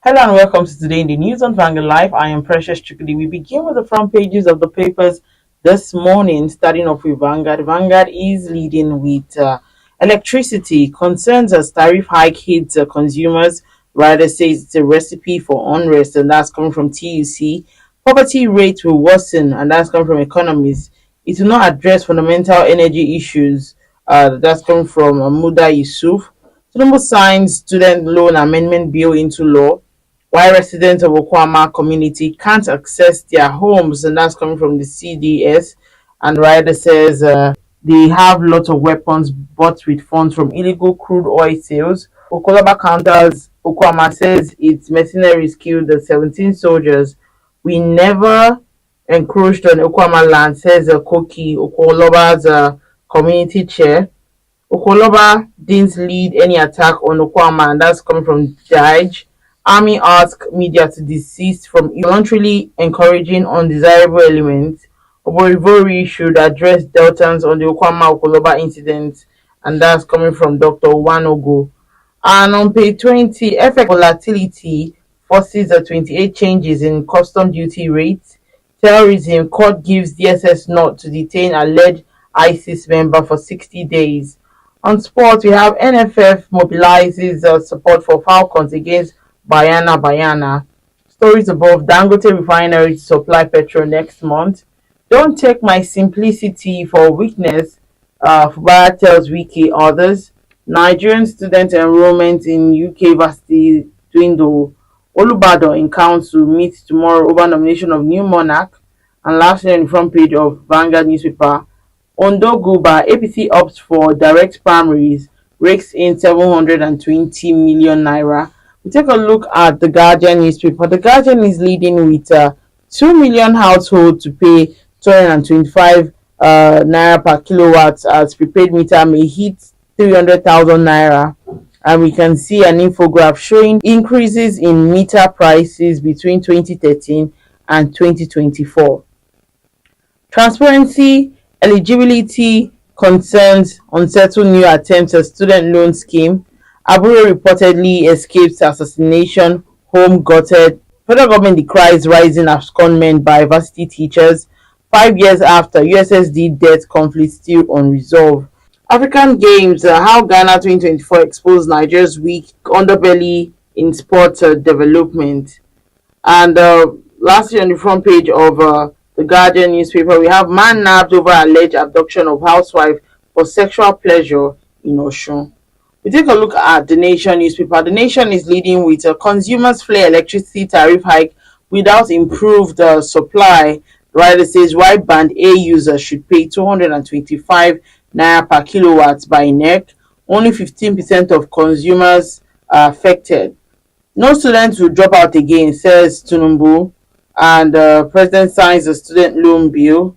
Hello and welcome to Today in the News on Vanguard Live. I am Precious Chukudi. We begin with the front pages of the papers this morning, starting off with Vanguard. Vanguard is leading with electricity concerns as tariff hike hits consumers. Rider says it's a recipe for unrest, and that's coming from TUC. Poverty rate will worsen, and that's coming from economists. It will not address fundamental energy issues. That's coming from Muda Yusuf. Tinubu signs student loan amendment bill into law, why residents of Okuama community can't access their homes, and that's coming from the CDS. And Rider says they have lots of weapons bought with funds from illegal crude oil sales. Okolaba counters Okuama says its mercenaries killed the 17 soldiers. We never encroached on Okuama land, says Koki, Okoloba's community chair. Okoloba didn't lead any attack on Okuama, and that's coming from Judge. Army asked media to desist from voluntarily encouraging undesirable elements. Oborivori should address Deltans on the Okuama Okoloba incident, and that's coming from Dr. Wanogo. And on page 20, FX volatility forces the 28 changes in custom duty rates. Terrorism, court gives DSS nod to detain alleged ISIS member for 60 days. On sports, we have NFF mobilizes support for Falcons against Bayana. Stories above: Dangote refinery to supply petrol next month. Don't take my simplicity for weakness, Fubara tells Wike others. Nigerian student enrolments in UK varsity dwindle. Olubadan in council meets tomorrow over nomination of new monarch. And lastly, on the front page of Vanguard newspaper, Ondo Guba, APC opts for direct primaries, rakes in 720 million naira. We take a look at the Guardian newspaper. The Guardian is leading with 2 million households to pay 225 naira per kilowatt as prepaid meter may hit 300,000 naira. And we can see an infograph showing increases in meter prices between 2013 and 2024. Transparency, eligibility concerns unsettle new attempts at student loan scheme. Aburo reportedly escapes assassination, home gutted. Federal government decries rising abscondment by varsity teachers. 5 years after, USSD debt conflict still unresolved. African Games, how Ghana 2024 exposed Nigeria's weak underbelly in sport development. And lastly, on the front page of the Guardian newspaper, we have man nabbed over alleged abduction of housewife for sexual pleasure in Osun. We take a look at the Nation newspaper. The Nation is leading with consumers flare electricity tariff hike without improved supply. The writer says why band A users should pay 225 naira per kilowatt by NEC. Only 15% of consumers are affected. No students will drop out again, says Tinubu. And President signs a student loan bill.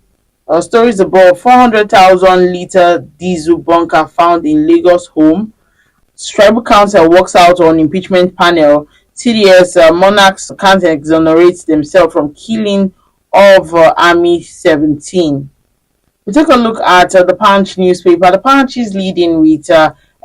Stories above: 400,000 litre diesel bunker found in Lagos home. Tribal Council works out on impeachment panel. TDS monarchs can't exonerate themselves from killing of Army 17. We take a look at the Punch newspaper. The Punch is leading with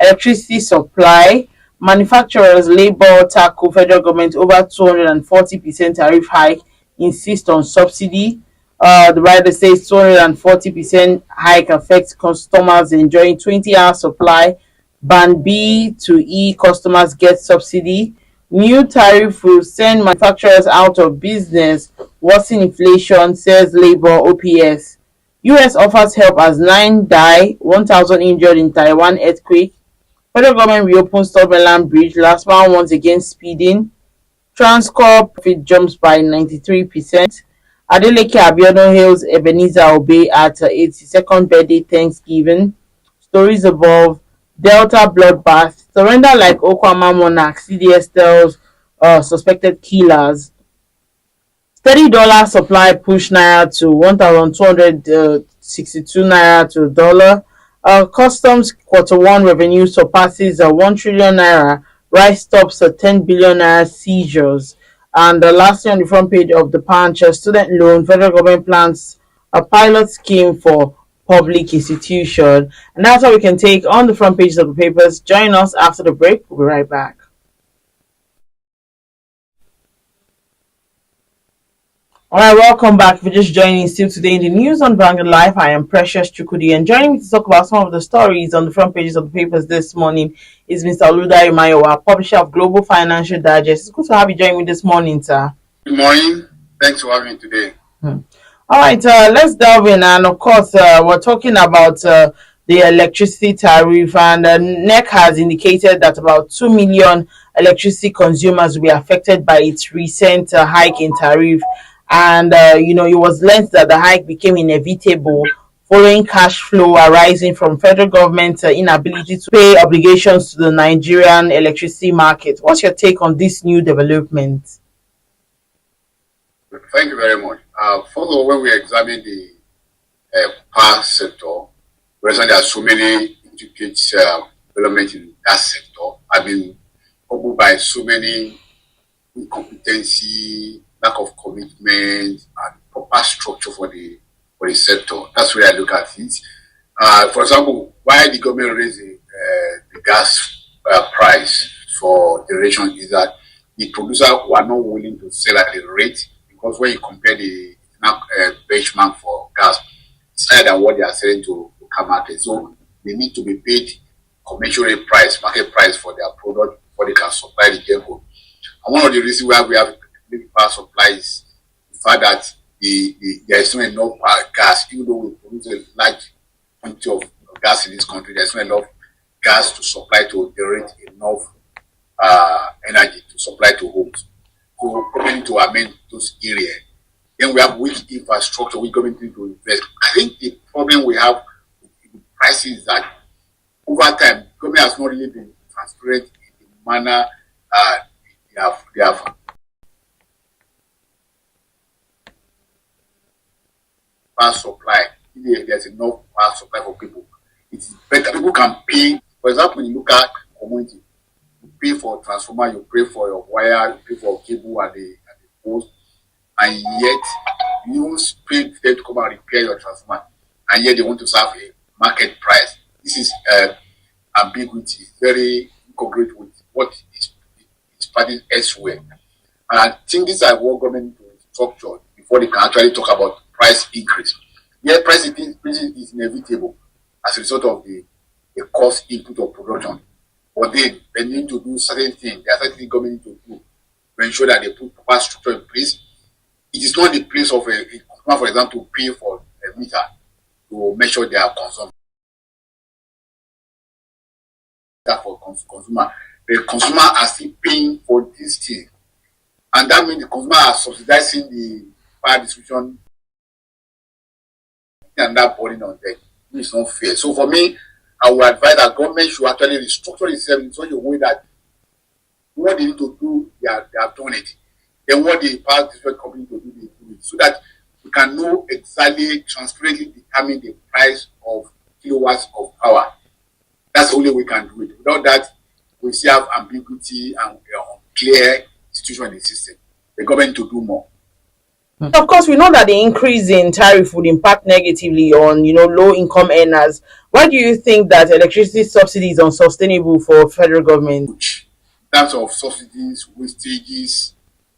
electricity supply. Manufacturers labor tackle federal government over 240% tariff hike, insist on subsidy. The writer says 240% hike affects customers enjoying 20-hour supply. Band B to E customers get subsidy. New tariff will send manufacturers out of business, worsen inflation, says Labour OPS. US offers help as 9 die, 1,000 injured in Taiwan earthquake. Federal government reopens Third Bridge, last man once again speeding. Transcorp profit jumps by 93%. Adeleke Abiodun hails Ebenezer Obey at 82nd birthday Thanksgiving. Stories above: Delta bloodbath, surrender like Okuama monarch, CDS tells suspected killers. Steady dollar supply push naira to 1,262 naira to dollar. Customs Q1 revenue surpasses 1 trillion naira. Rice stops 10 billion naira seizures. And lastly, on the front page of the Punch, student loan, federal government plans a pilot scheme for public institution. And that's how we can take on the front pages of the papers. Join us after the break. We'll be right back. All right, welcome back. If you're just joining still today in the news on Vanguard Life, I am Precious Chukudi, and joining me to talk about some of the stories on the front pages of the papers this morning is Mr. Oluda Imayowa, publisher of Global Financial Digest. It's good to have you join me this morning, sir. Good morning. Thanks for having me today. All right, let's delve in, and of course, we're talking about the electricity tariff, and NEC has indicated that about 2 million electricity consumers will be affected by its recent hike in tariff. And it was learned that the hike became inevitable following cash flow arising from federal government's inability to pay obligations to the Nigerian electricity market. What's your take on this new development? Thank you very much. First of all, when we examine the power sector, there are so many intricate developments in that sector. I've been coupled by so many incompetency, lack of commitment, and proper structure for the sector. That's where I look at it. For example, why the government raised the gas price for generation is that the producers were not willing to sell at the rate, because when you compare the benchmark for gas, it's higher than what they are selling to car market. So they need to be paid commensurate price, market price for their product before they can supply the depot. And one of the reasons why we have power supply is the fact that there is not enough gas. Even though we produce a large quantity of gas in this country, there is not enough gas to supply to generate enough energy to supply to homes. So coming to amend those areas. Then we have weak infrastructure, we government need to invest. I think the problem we have with the prices is that over time, government has not really been transparent in the manner they have power supply. If there's enough power supply for people, it is better. People can pay. For example, when you look at community, you pay for transformer, you pay for your wire, you pay for cable at the post, and yet you pay them to come and repair your transformer, and yet they want to serve a market price. This is ambiguity, very incongruent with what is practiced elsewhere. And I think these are what government to structure before they can actually talk about price increase. Yeah, price increase is inevitable as a result of the cost input of production. But then they need to do certain things. There are certain things government need to do to ensure that they put proper structure in place. It is not the place of a consumer, for example, to pay for a meter to measure their consumption. For consumer, the consumer are still paying for this thing, and that means the consumer are subsidizing the power distribution, and that burden on them. It's not fair. So for me, I would advise that government should actually restructure itself in such a way that what they need to do, they have done it. Then what the power distribution company to do, they do it, so that we can know exactly, transparently determine the price of kilowatts of power. That's the only way we can do it. Without that, we still have ambiguity and unclear situation in the system. The government to do more. Of course, we know that the increase in tariff would impact negatively on low-income earners. Why do you think that electricity subsidy is unsustainable for federal government? In terms of subsidies, wastages,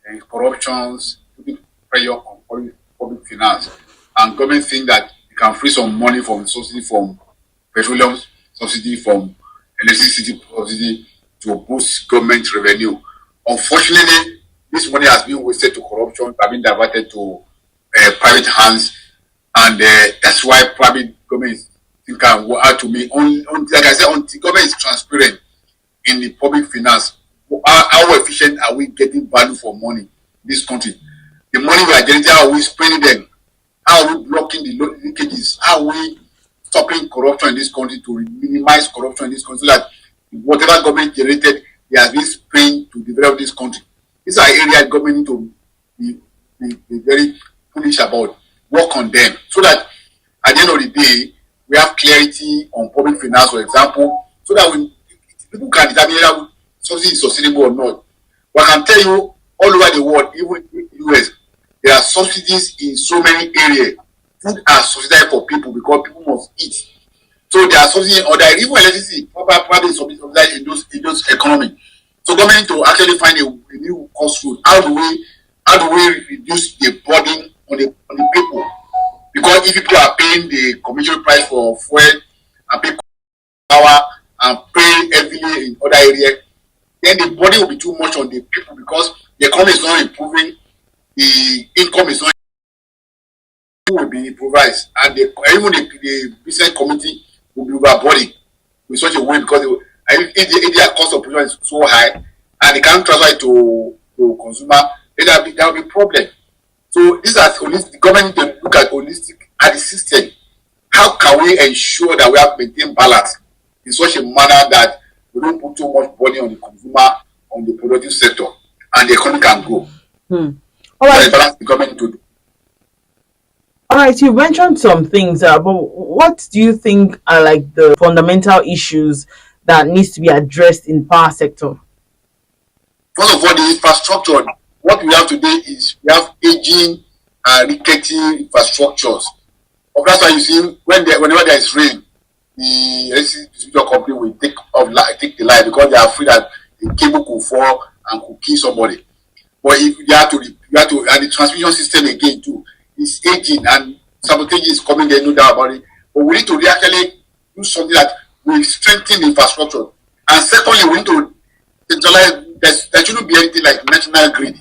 and corruptions, putting pressure on public finance, and government think that you can free some money from subsidy from petroleum, subsidy from electricity subsidy to boost government revenue. Unfortunately, this money has been wasted to corruption, has been diverted to private hands, and that's why private government think how to make. Like I said, until government is transparent in the public finance, how efficient are we getting value for money in this country? The money we are getting, how are we spending them? How are we blocking the leakages? How are we stopping corruption in this country to minimize corruption in this country, so that whatever government generated, they have been spent to develop this country? These are areas government need to be very foolish about, work on them, so that at the end of the day, we have clarity on public finance, for example, so that when people can determine whether something is sustainable or not. But I can tell you, all over the world, even in the US, there are subsidies in so many areas. Food are subsidized for people because people must eat. So there are subsidies in other, even electricity, probably subsidized in those economies. So government to actually find a new cost route. How do we how do we reduce the burden on the people? Because if people are paying the commercial price for fuel and pay power and pay heavily in other areas, then the burden will be too much on the people because the economy is not improving, the income is not will be improvised, and even the business community will be overburdened with such a way because if their cost of production is so high and they can't transfer it to consumer, then there will be problem. So these are the government need to look at holistic at the system. How can we ensure that we have maintained balance in such a manner that we don't put too much burden on the consumer, on the productive sector, and the economy can grow? All right. Balance the government to do. All right, you mentioned some things, but what do you think are like the fundamental issues that needs to be addressed in power sector? First of all, the infrastructure. What we have today is we have aging and rickety infrastructures. That's why you see whenever there is rain, the electricity distributor company will take the line because they are afraid that the cable could fall and could kill somebody. But if you have to, and the transmission system again too is aging and sabotage is coming there, no doubt about it. But we need to actually do something that will strengthen the infrastructure. And secondly, we need to centralize. There shouldn't be anything like national grid.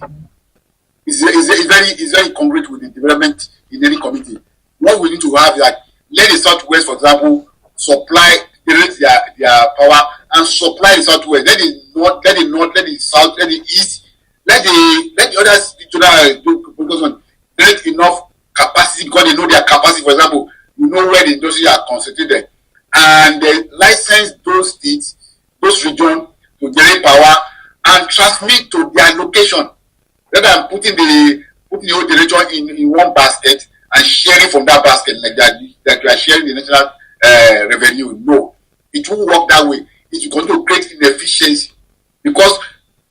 It's very congruent with the development in any community. What we need to have is like let the southwest, for example, generate their power and supply the southwest. Let the north, let the south, let the east, let the others do generate enough capacity because they know their capacity. For example, you know where the industry are concentrated, and they license those states, those regions to generate power and transmit to their location. Rather than putting the whole generation in one basket and sharing from that basket like that you are sharing the national revenue. No, it won't work that way. It's going to create inefficiency because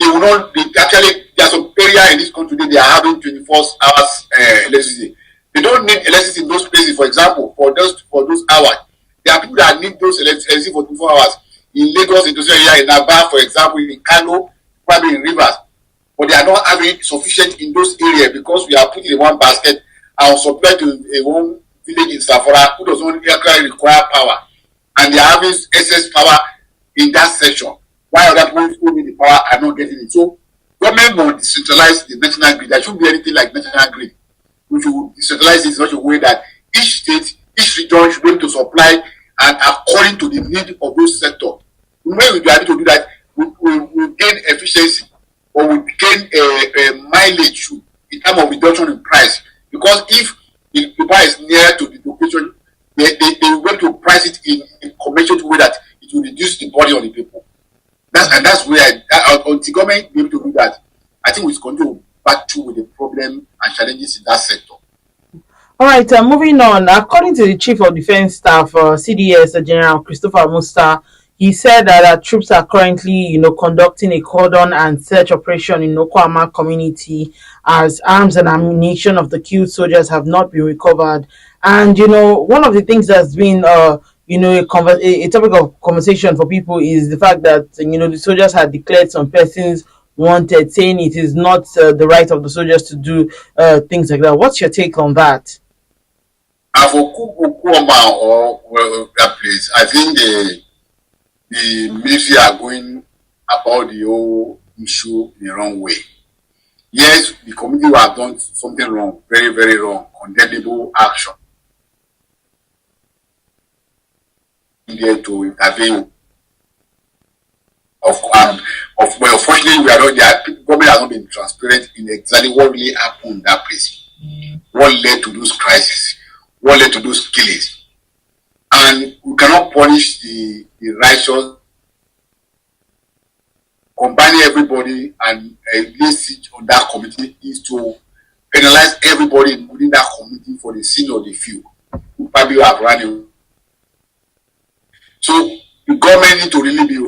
they will not. Actually, there are some area in this country they are having 24 hours electricity. They don't need electricity in those places. For example, for those hours, there are people that need those electricity for 24 hours. In Lagos, industrial area, in Aba, for example, in Kano, probably in Rivers, but they are not having sufficient in those areas because we are putting in one basket and supply to a one village in Safara who doesn't require power, and they are having excess power in that section. While other people who need the power are not getting it. So government will decentralize the national grid. There shouldn't be anything like national grid. We should decentralize it in such a way that each state, each region should be able to supply and according to the need of those sectors. When we be able to do that, we gain efficiency or we gain a mileage in terms of reduction in price. Because if the power is near to the location, they will be able to price it in a commercial way that it will reduce the burden on the people. That's where until government be able to do that, I think we're going to battle with the problem and challenges in that sector. All right, moving on. According to the Chief of Defense Staff, CDS General Christopher Musta, he said that troops are currently, conducting a cordon and search operation in Okuama community as arms and ammunition of the killed soldiers have not been recovered. And, one of the things that's been, a topic of conversation for people is the fact that, the soldiers had declared some persons wanted, saying it is not the right of the soldiers to do things like that. What's your take on that? For Okuama or that place, I think the military are going about the whole issue in the wrong way. Yes, the community will have done something wrong, very, very wrong, condemnable action. There to intervene. Unfortunately, we are not there. Government has not been transparent in exactly what really happened in that place. What led to those crises? What led to those killings? And we cannot punish the righteous, combining everybody and place it on that community is to penalize everybody within that community for the sin of the few who probably have run. So the government need to really be a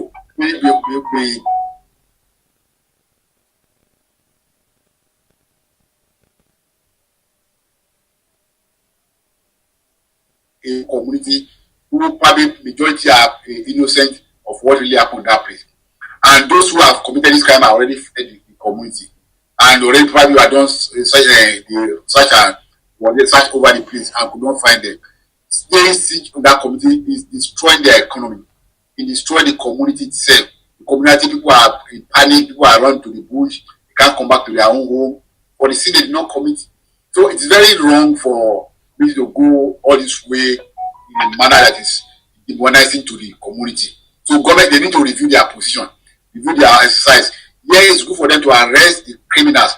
community who probably majority are innocent of what really happened in that place. And those who have committed this crime are already fled the community. and already probably I done such a search over the place and could not find them. Staying siege on that community is destroying their economy. It destroys the community itself. The community people are in panic, people are run to the bush, they can't come back to their own home. For the sin they did not commit. So it's very wrong for me to go all this way in a manner that is demonizing to the community. So government, they need to review their position, review their exercise. Yeah, it's good for them to arrest the criminals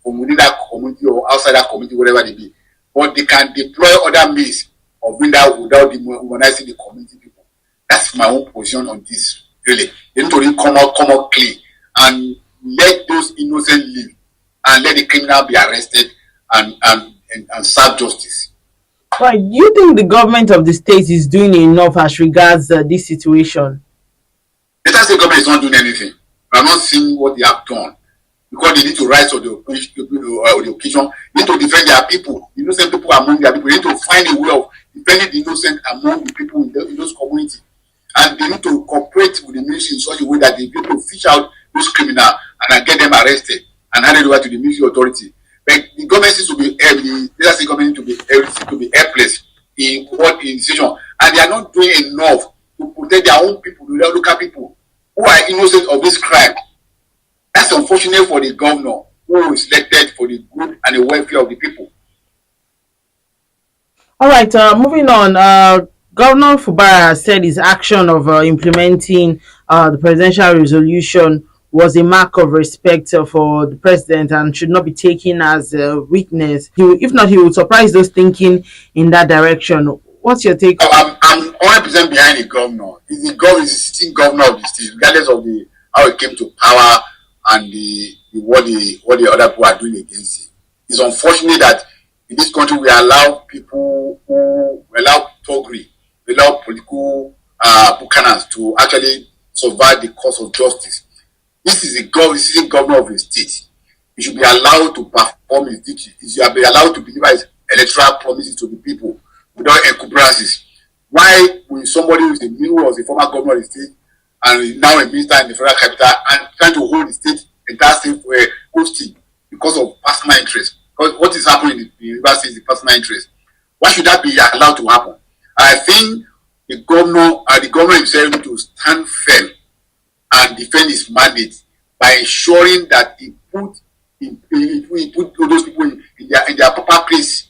from within that community or outside that community, whatever they be. But they can deploy other means of doing that without demonizing the community people. That's my own position on this. Really, they need to really come out clean and let those innocent live and let the criminal be arrested and serve justice. Right. Do you think the government of the state is doing enough as regards this situation? Let us say government is not doing anything. We are not seeing what they have done because they need to rise to the occasion. They need to defend their people, the innocent people among their people. They need to find a way of defending the innocent among the people in those communities. And they need to cooperate with the ministry in such a way that they be able to fish out those criminals and get them arrested and hand it over to the military authority. But the government needs to be government to be helpless in situation, and they are not doing enough to protect their own people, the local people who are innocent of this crime. That's unfortunate for the governor who is elected for the good and the welfare of the people. All right, moving on. Governor Fubara said his action of implementing the presidential resolution was a mark of respect for the president and should not be taken as a weakness. If not, he would surprise those thinking in that direction. What's your take? I'm 100% behind the governor. He's the sitting governor of the state, regardless of how he came to power and what the other people are doing against him. It's unfortunate that in this country we allow people who allow thuggery, we allow political buccaneers to actually survive the cause of justice. This is the sitting governor of the state. He should be allowed to perform his duty. He should be allowed to deliver his electoral promises to the people without encumbrances. Why will somebody who was a former governor of the state and is now a minister in the federal capital and trying to hold the state entire state for hosting because of personal interest? Because what is happening in the university is the personal interest. Why should that be allowed to happen? I think the governor himself need to stand firm and defend his mandate by ensuring that he put those people in their proper place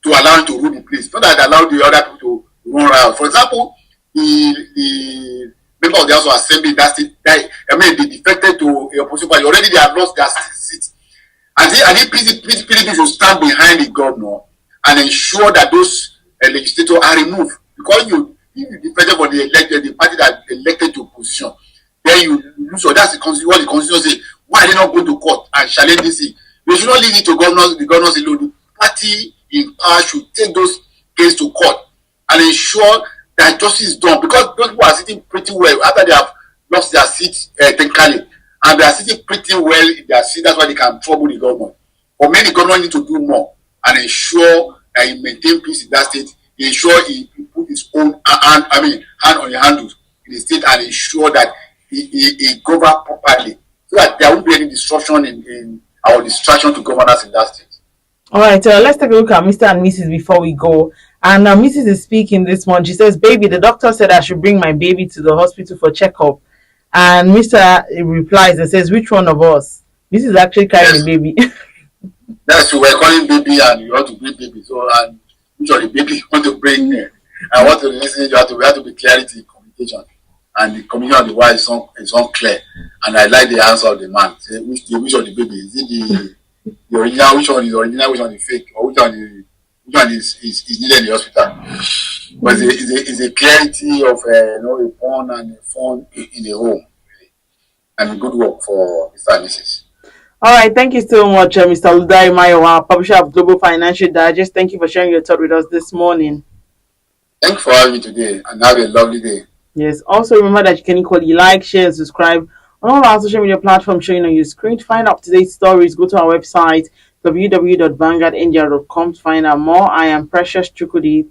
to allow him to rule the place, not that allow the other people to run around. For example, the member of the House of Assembly that state, they defected to a opposition party. Already they have lost their seat. And the PDP should stand behind the governor and ensure that those legislators are removed. Because if you defected for the party that elected to opposition, then you lose. So that's what the constitution says. Why are they not going to court and challenge this thing? They should not leave it to the governors alone. The party in power should take those cases to court and ensure that justice is done. Because those people are sitting pretty well after they have lost their seat technically, and they are sitting pretty well in their seat. That's why they can trouble the government. But many government need to do more and ensure that he maintain peace in that state. Ensure he put his own hand on the handles in the state and ensure that he govern properly, so that there won't be any disruption in our distraction to governance in that state. All right, let's take a look at Mr. and Mrs. before we go. And Mrs. is speaking this one. She says, "Baby, the doctor said I should bring my baby to the hospital for checkup." And Mr. replies and says, "Which one of us?" Mrs. is actually carrying the baby. That's what we're calling baby, and you want to bring baby. So, and which of the baby you want to bring? I want to listen. You have to be clarity in communication. And the communication of the wife is unclear. And I like the answer of the man. Say, which of the baby? Is it the original? Which one is original? Which one is fake? Or which one is needed in the hospital? But it's a clarity of a pawn and a phone in the home. Really. And good work for Mr. and Mrs. All right, thank you so much, Mr. Ludai Mayowa, publisher of Global Financial Digest. Thank you for sharing your thought with us this morning. Thank you for having me today, and have a lovely day. Yes, also remember that you can equally like, share, and subscribe on all our social media platforms showing on your screen. To find up-to-date stories, go to our website, www.vanguardindia.com, to find out more. I am Precious Chukudi.